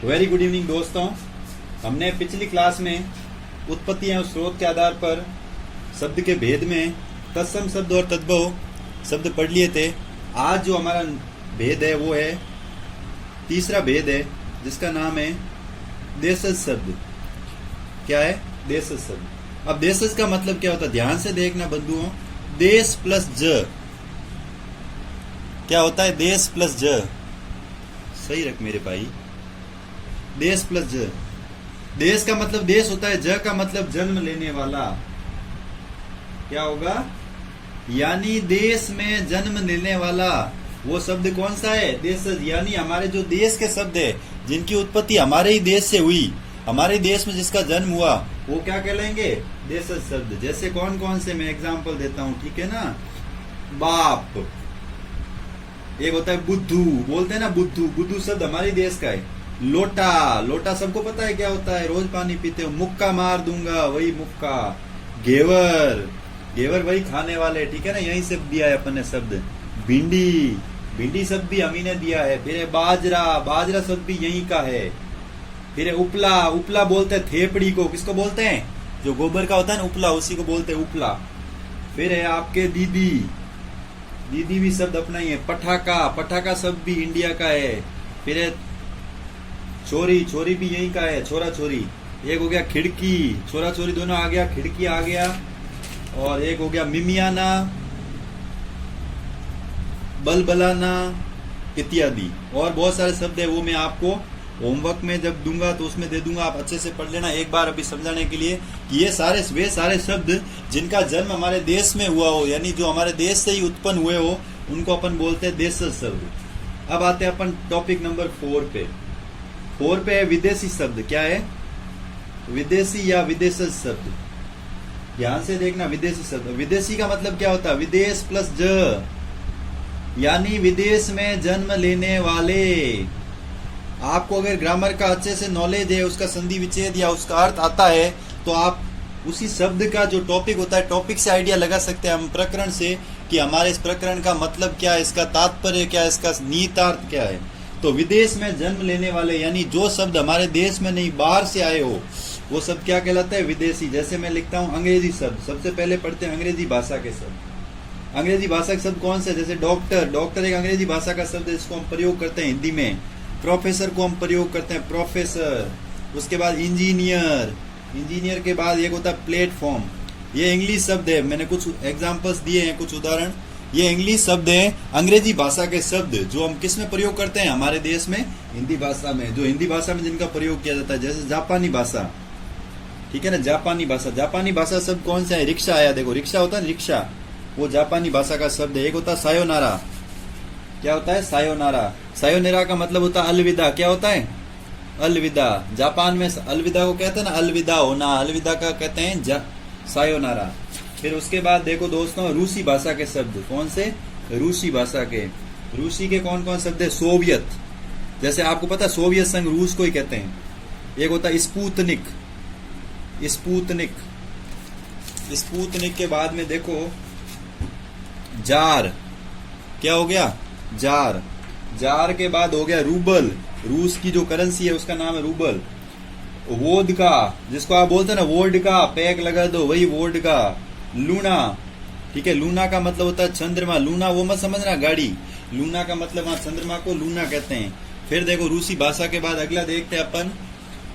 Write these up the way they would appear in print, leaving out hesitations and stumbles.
Very good evening दोस्तों। हमने पिछली क्लास में उत्पत्ति एवं स्रोत के आधार पर शब्द के भेद में तत्सम शब्द और तद्भव शब्द पढ़ लिए थे। आज जो हमारा भेद है वो है तीसरा भेद है, जिसका नाम है देशज शब्द। क्या है? देशज शब्द। अब देशज का मतलब क्या होता है? ध्यान से देखना बंधुओं। देश प्लस ज क्या होता है? देश प्लस ज। सही रख मेरे भाई। देश प्लस ज। देश का मतलब देश होता है, ज का मतलब जन्म लेने वाला। क्या होगा? यानी देश में जन्म लेने वाला वो शब्द कौन सा है? देशज। यानी हमारे जो देश के शब्द है, जिनकी उत्पत्ति हमारे ही देश से हुई, हमारे देश में जिसका जन्म हुआ, वो क्या कहलाएंगे? देशज शब्द। जैसे कौन कौन से मैं एग्जांपल देता हूं, ठीक है ना। बाप, एक होता है बुद्धू, बोलते हैं ना बुद्धू। बुद्धू शब्द हमारे देश का है। लोटा, लोटा सबको पता है क्या होता है? रोज पानी पीते हो। मुक्का मार दूंगा, वही मुक्का। घेवर, घेवर वही खाने वाले, ठीक है ना। यही से दिया है अपन ने शब्द। भिंडी, भिंडी शब्द भी हम ही ने दिया है। फिर बाजरा, बाजरा शब्द भी यही का है। फिर उपला, उपला बोलते हैं थेपड़ी को। किसको बोलते हैं? जो गोबर का होता है ना, उपला, उसी को बोलते हैं उपला। फिर है आपके दीदी, दीदी भी शब्द अपना ही है। पटाखा, पटाखा शब्द भी इंडिया का है। फिर है छोरी, छोरी भी यही का है, छोरा छोरी। एक हो गया खिड़की, छोरा छोरी दोनों आ गया, खिड़की आ गया। और एक हो गया मिमियाना, बलबलाना इत्यादि। और बहुत सारे शब्द है, वो मैं आपको होमवर्क में जब दूंगा तो उसमें दे दूंगा, आप अच्छे से पढ़ लेना। एक बार अभी समझाने के लिए कि ये सारे वे सारे शब्द जिनका जन्म हमारे देश में हुआ हो, यानी जो हमारे देश से ही उत्पन्न हुए हो, उनको अपन बोलते हैं देशज शब्द। अब आते हैं अपन टॉपिक नंबर 4 पे। 4 पे है विदेशी शब्द। क्या है? विदेशी या विदेशज शब्द। ध्यान से देखना। विदेशी शब्द, विदेशी का मतलब क्या होता है? विदेश प्लस ज, यानी विदेश में जन्म लेने वाले। आपको अगर ग्रामर का अच्छे से नॉलेज है, उसका संधि विच्छेद या उसका अर्थ आता है, तो आप उसी शब्द का जो टॉपिक होता है, टॉपिक से आइडिया लगा सकते हैं हम, प्रकरण से, कि हमारे इस प्रकरण का मतलब क्या है, इसका तात्पर्य क्या है, इसका निहितार्थ क्या है। तो विदेश में जन्म लेने वाले, यानी जो शब्द हमारे देश में नहीं बाहर से आए हो, वो शब्द क्या कहलाता है? विदेशी। जैसे मैं लिखता हूं अंग्रेजी शब्द। सबसे पहले पढ़ते हैं अंग्रेजी भाषा के शब्द। अंग्रेजी भाषा के शब्द कौन से? जैसे डॉक्टर, डॉक्टर एक अंग्रेजी भाषा का शब्द है, इसको हम प्रयोग करते हैं हिंदी में। प्रोफेसर को हम प्रयोग करते हैं प्रोफेसर। उसके बाद इंजीनियर, इंजीनियर के बाद एक होता है प्लेटफॉर्म। ये इंग्लिश शब्द है, मैंने कुछ एग्जांपल्स दिए हैं, कुछ उदाहरण। ये इंग्लिश शब्द है, अंग्रेजी भाषा के शब्द, जो हम किस में प्रयोग करते हैं? हमारे देश में हिंदी भाषा में। जो हिंदी भाषा में जिनका प्रयोग किया जाता है, जैसे जापानी भाषा, ठीक है ना। जापानी भाषा, जापानी भाषा शब्द कौन सा है? रिक्शा आया, देखो रिक्शा होता है, रिक्शा, वो जापानी भाषा का शब्द है। एक होता है सायोनारा। क्या होता है? सायोनारा। सायोनारा का मतलब होता है अलविदा। क्या होता है? अलविदा। जापान में अलविदा को कहते हैं ना, अलविदा होना, अलविदा का कहते हैं सायोनारा। फिर उसके बाद देखो दोस्तों, रूसी भाषा के शब्द। कौन से? रूसी भाषा के। रूसी के कौन कौन शब्द है? सोवियत, जैसे आपको पता है सोवियत संघ रूस को ही कहते हैं। एक होता है स्पुतनिक, स्पुतनिक। स्पुतनिक के बाद में देखो जार। क्या हो गया? जार। जार के बाद हो गया रूबल। रूस की जो करेंसी है उसका नाम है रूबल। वोडका, जिसको आप बोलते हैं ना वोडका, पैक लगा दो, वही वोडका। लूना, ठीक है। लूना का मतलब होता है चंद्रमा। लूना वो मत समझना गाड़ी। लूना का मतलब वहां चंद्रमा को लूना कहते हैं। फिर देखो रूसी भाषा के बाद अगला देखते हैं अपन।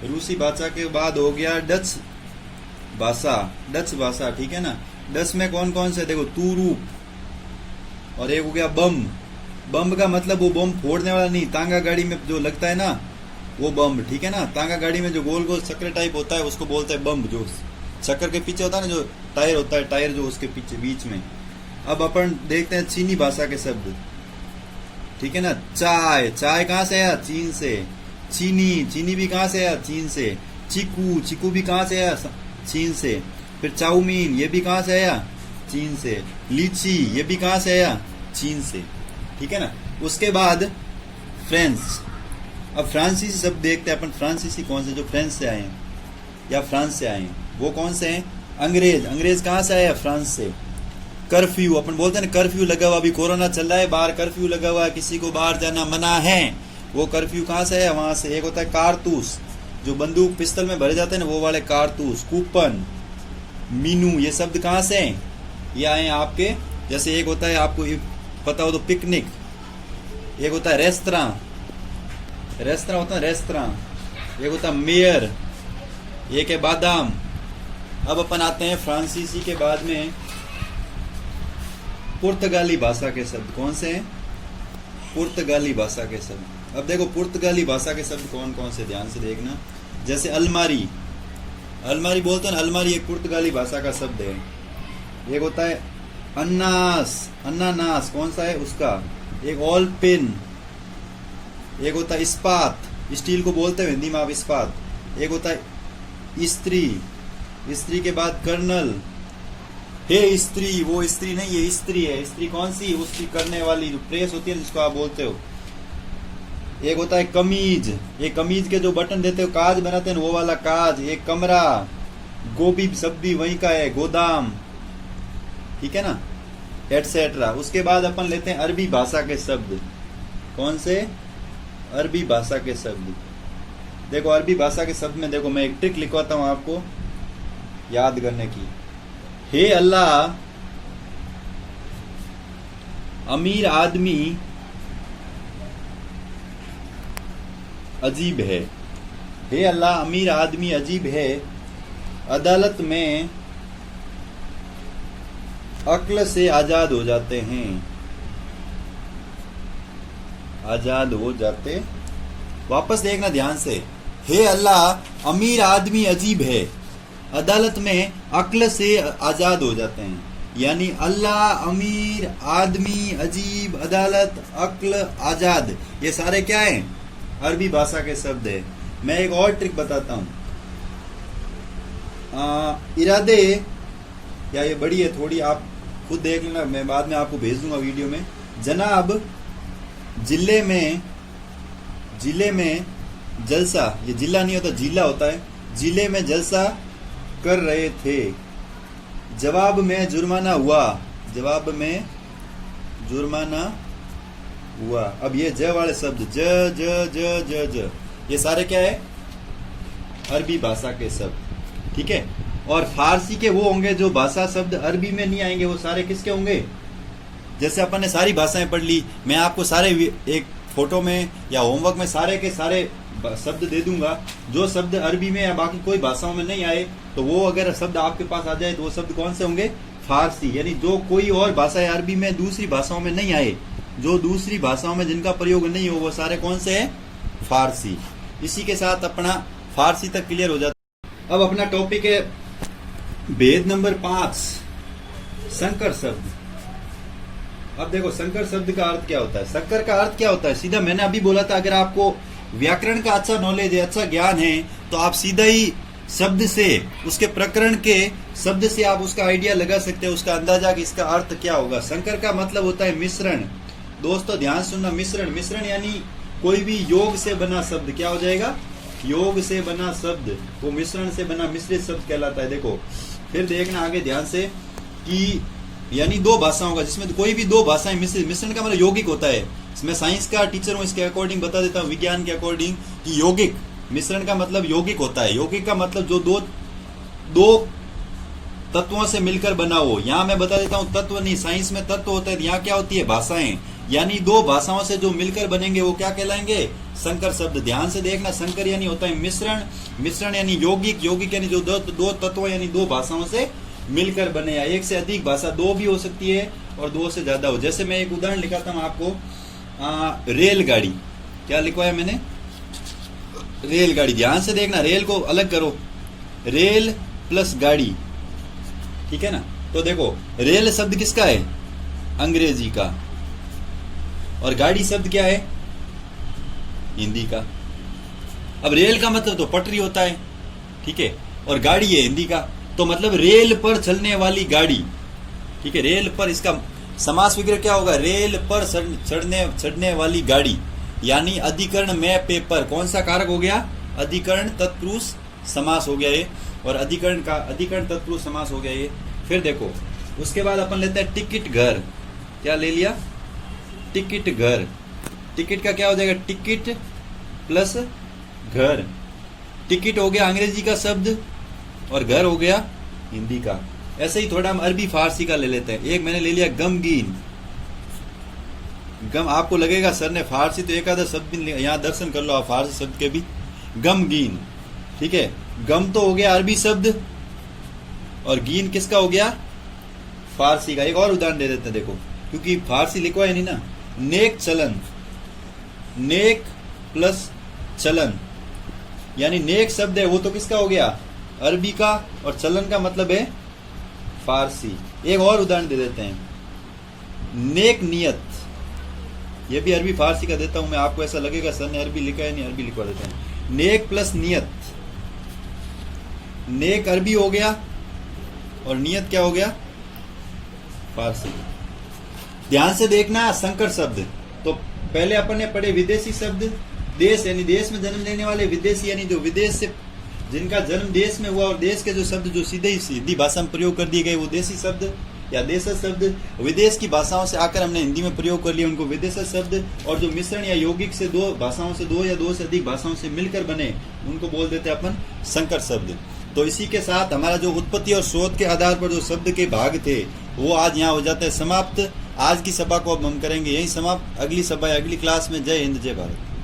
रूसी भाषा के बाद हो गया डच भाषा। डच भाषा, ठीक है ना। डच में कौन कौन से? देखो तूरूप। और एक हो गया बम। बम का मतलब वो बम फोड़ने वाला नहीं, तांगा गाड़ी में जो लगता है ना, वो बम, ठीक है ना। तांगा गाड़ी में जो गोल गोल चक्र टाइप होता है, उसको बोलते हैं बम। जो चक्कर के पीछे होता है ना, जो टायर होता है, टायर जो उसके पीछे बीच में। अब अपन देखते हैं चीनी भाषा के शब्द, ठीक है ना। चाय, चाय कहां से आया? चीन से। चीनी, चीनी भी कहां से आया? चीन से। चीकू, चीकू भी कहां से आया? चीन से। फिर चाउमीन, ये भी कहां से आया? चीन से। लीची, ये भी कहां से आया? चीन से, ठीक है ना। उसके बाद फ्रेंच। अब फ्रांसीसी शब्द देखते हैं अपन। फ्रांसीसी कौन से? जो फ्रेंच से आए हैं या फ्रांस से आए हैं, वो कौन से हैं? अंग्रेज। अंग्रेज कहां से आया? फ्रांस से। कर्फ्यू, अपन बोलते हैं ना कर्फ्यू लगा हुआ, अभी कोरोना चल रहा है, बाहर कर्फ्यू लगा हुआ है, किसी को बाहर जाना मना है, वो कर्फ्यू कहाँ से है? वहां से। एक होता है कारतूस, जो बंदूक पिस्तल में भरे जाते हैं ना, वो वाले कारतूस। कूपन, मीनू, ये शब्द कहाँ से हैं? ये आए आपके, जैसे एक होता है आपको पता हो तो पिकनिक, एक होता है रेस्तरां, रेस्तरां होता है रेस्तरां, एक होता है मेयर, एक है बादाम। अब अपन आते हैं फ्रांसीसी के बाद में पुर्तगाली भाषा के शब्द। कौन से हैं? पुर्तगाली भाषा के शब्द। अब देखो पुर्तगाली भाषा के शब्द कौन कौन से, ध्यान से देखना। जैसे अलमारी, अलमारी बोलते हैं ना, अलमारी एक पुर्तगाली भाषा का शब्द है। एक होता है अन्नास, अन्नानास, कौन सा है उसका? एक ऑल पेन, एक होता है इस्पात, स्टील को बोलते हैं हिंदी में आप इस्पात। एक होता है स्त्री, स्त्री के बाद कर्नल। हे स्त्री, वो स्त्री नहीं, ये स्त्री है। स्त्री कौन सी? उसकी करने वाली, जो प्रेस होती है जिसको आप बोलते हो। एक होता है कमीज, ये कमीज के जो बटन देते हो, काज बनाते हैं वो वाला काज। एक कमरा, गोभी शब्द भी वहीं का है, गोदाम, ठीक है ना, एटसेट्रा। उसके बाद अपन लेते हैं अरबी भाषा के शब्द। कौन से? अरबी भाषा के शब्द। देखो अरबी भाषा के शब्द में देखो मैं एक ट्रिक लिखवाता हूं आपको याद करने की। हे अल्लाह, अमीर आदमी अजीब है। हे अल्लाह, अमीर आदमी अजीब है। अदालत में अक्ल से आजाद हो जाते हैं, आजाद हो जाते। वापस देखना ध्यान से। हे अल्लाह, अमीर आदमी अजीब है, अदालत में अक्ल से आजाद हो जाते हैं। यानी अल्लाह, अमीर, आदमी, अजीब, अदालत, अक्ल, आजाद, ये सारे क्या हैं? अरबी भाषा के शब्द है। मैं एक और ट्रिक बताता हूं। इरादे, या ये बड़ी है थोड़ी, आप खुद देख लेना, मैं बाद में आपको भेज दूंगा वीडियो में। जनाब, जिले में जलसा, ये जिला नहीं होता, जिला होता है। जिले में जलसा कर रहे थे, जवाब में जुर्माना हुआ, जवाब में जुर्माना हुआ। अब ये ज वाले शब्द, ज ज ज ज ज, ये सारे क्या है? अरबी भाषा के शब्द, ठीक है। और फारसी के वो होंगे जो भाषा शब्द अरबी में नहीं आएंगे, वो सारे किसके होंगे? जैसे अपन ने सारी भाषाएं पढ़ ली, मैं आपको सारे एक फोटो में या होमवर्क में सारे के सारे शब्द दे दूंगा। जो शब्द अरबी में या बाकी कोई भाषाओं में नहीं आए, तो वो अगर शब्द आपके पास आ जाए तो वो शब्द कौन से होंगे? फारसी। यानी जो कोई और भाषा है अरबी में दूसरी भाषाओं में नहीं आए, जो दूसरी भाषाओं में जिनका प्रयोग नहीं हो, वो सारे कौन से हैं? फारसी। इसी के साथ अपना फारसी तक क्लियर हो जाता है। अब अपना टॉपिक है भेद नंबर 5, संकर शब्द। अब देखो संकर शब्द का अर्थ क्या होता है? संकर का अर्थ क्या होता है? सीधा मैंने अभी बोला था, अगर आपको व्याकरण का अच्छा नॉलेज है, अच्छा ज्ञान है, तो आप सीधा ही शब्द से, उसके प्रकरण के शब्द से आप उसका आइडिया लगा सकते हैं, उसका अंदाजा कि इसका अर्थ क्या होगा। संकर का मतलब होता है मिश्रण। दोस्तों ध्यान सुनना, मिश्रण। मिश्रण यानी कोई भी योग से बना शब्द क्या हो जाएगा? योग से बना शब्द, वो मिश्रण से बना मिश्रित शब्द कहलाता है। देखो फिर देखना आगे ध्यान से कि यानी दो भाषाओं का, जिसमें कोई भी दो भाषाएं मिश्रित। मिश्रण का मतलब यौगिक होता है। मैं साइंस का टीचर हूं, इसके अकॉर्डिंग बता देता हूं, विज्ञान के अकॉर्डिंग, कि यौगिक, मिश्रण का मतलब यौगिक होता है। यौगिक का मतलब जो दो तत्वों से मिलकर बना हो। यहाँ मैं बता देता हूँ, तत्व नहीं, साइंस में तत्व होता है, यहाँ क्या होती है? भाषाएं। यानी दो भाषाओं से जो मिलकर बनेंगे वो क्या कहलाएंगे? संकर शब्द। ध्यान से देखना, संकर यानी होता है मिश्रण, मिश्रण यानी यौगिक, यौगिक यानी जो दो तत्व यानी दो भाषाओं से मिलकर बने, या एक से अधिक भाषा, दो भी हो सकती है और दो से ज्यादा हो। जैसे मैं एक उदाहरण लिखाता हूँ आपको, रेलगाड़ी। क्या लिखवाया मैंने? रेलगाड़ी। ध्यान से देखना, रेल को अलग करो, रेल प्लस गाड़ी, ठीक है ना। तो देखो रेल शब्द किसका है? अंग्रेजी का। और गाड़ी शब्द क्या है? हिंदी का। अब रेल का मतलब तो पटरी होता है, ठीक है, और गाड़ी है हिंदी का, तो मतलब रेल पर चलने वाली गाड़ी, ठीक है। रेल पर, इसका समास विग्रह क्या होगा? रेल पर चढ़ने वाली गाड़ी। यानी अधिकरण में पेपर, कौन सा कारक हो गया? अधिकरण तत्पुरुष समास हो गया ये, और अधिकरण तत्पुरुष समास हो गया ये। फिर देखो उसके बाद अपन लेते हैं टिकट घर। क्या ले लिया? टिकट घर। टिकट का क्या हो जाएगा, टिकट प्लस घर। टिकट हो गया अंग्रेजी का शब्द और घर हो गया हिंदी का। ऐसे ही थोड़ा हम अरबी फारसी का ले लेते हैं। एक मैंने ले लिया गमगीन। गम, आपको लगेगा सर ने फारसी तो एक आधा शब्द भी, यहाँ दर्शन कर लो आप फारसी शब्द के भी। गमगीन, ठीक है। गम तो हो गया अरबी शब्द और गीन किसका हो गया, फारसी का। एक और उदाहरण दे देते हैं, देखो क्योंकि फारसी लिखवा है नहीं ना। नेक चलन, नेक प्लस चलन, यानी नेक शब्द है वो तो किसका हो गया, अरबी का, और चलन का मतलब है फारसी। एक और उदाहरण दे देते हैं, नेक नियत, ये भी अरबी फारसी का देता हूं मैं। आपको ऐसा लगेगा सर ने अरबी लिखा है, नहीं, अरबी लिखवा देते हैं। नेक प्लस नियत, नेक अरबी हो गया और नियत क्या हो गया, फारसी। ध्यान से देखना संकर शब्द। तो पहले अपन ने पढ़े विदेशी शब्द, देश यानी देश में जन्म लेने वाले, विदेशी यानी जो विदेश से, जिनका जन्म देश में हुआ, और देश के जो शब्द जो सीधे ही सीधी भाषा में प्रयोग कर दिए गए वो देशी शब्द या देशज शब्द। विदेश की भाषाओं से आकर हमने हिंदी में प्रयोग कर लिया, उनको विदेशज शब्द। और जो मिश्रण या यौगिक से दो भाषाओं से, दो या दो से अधिक भाषाओं से मिलकर बने, उनको बोल देते हैं अपन संकर शब्द। तो इसी के साथ हमारा जो उत्पत्ति और स्रोत के आधार पर जो शब्द के भाग थे वो आज यहाँ हो जाते हैं समाप्त। आज की सभा को अब हम करेंगे यही समाप्त। अगली सभा अगली क्लास में। जय हिंद, जय भारत।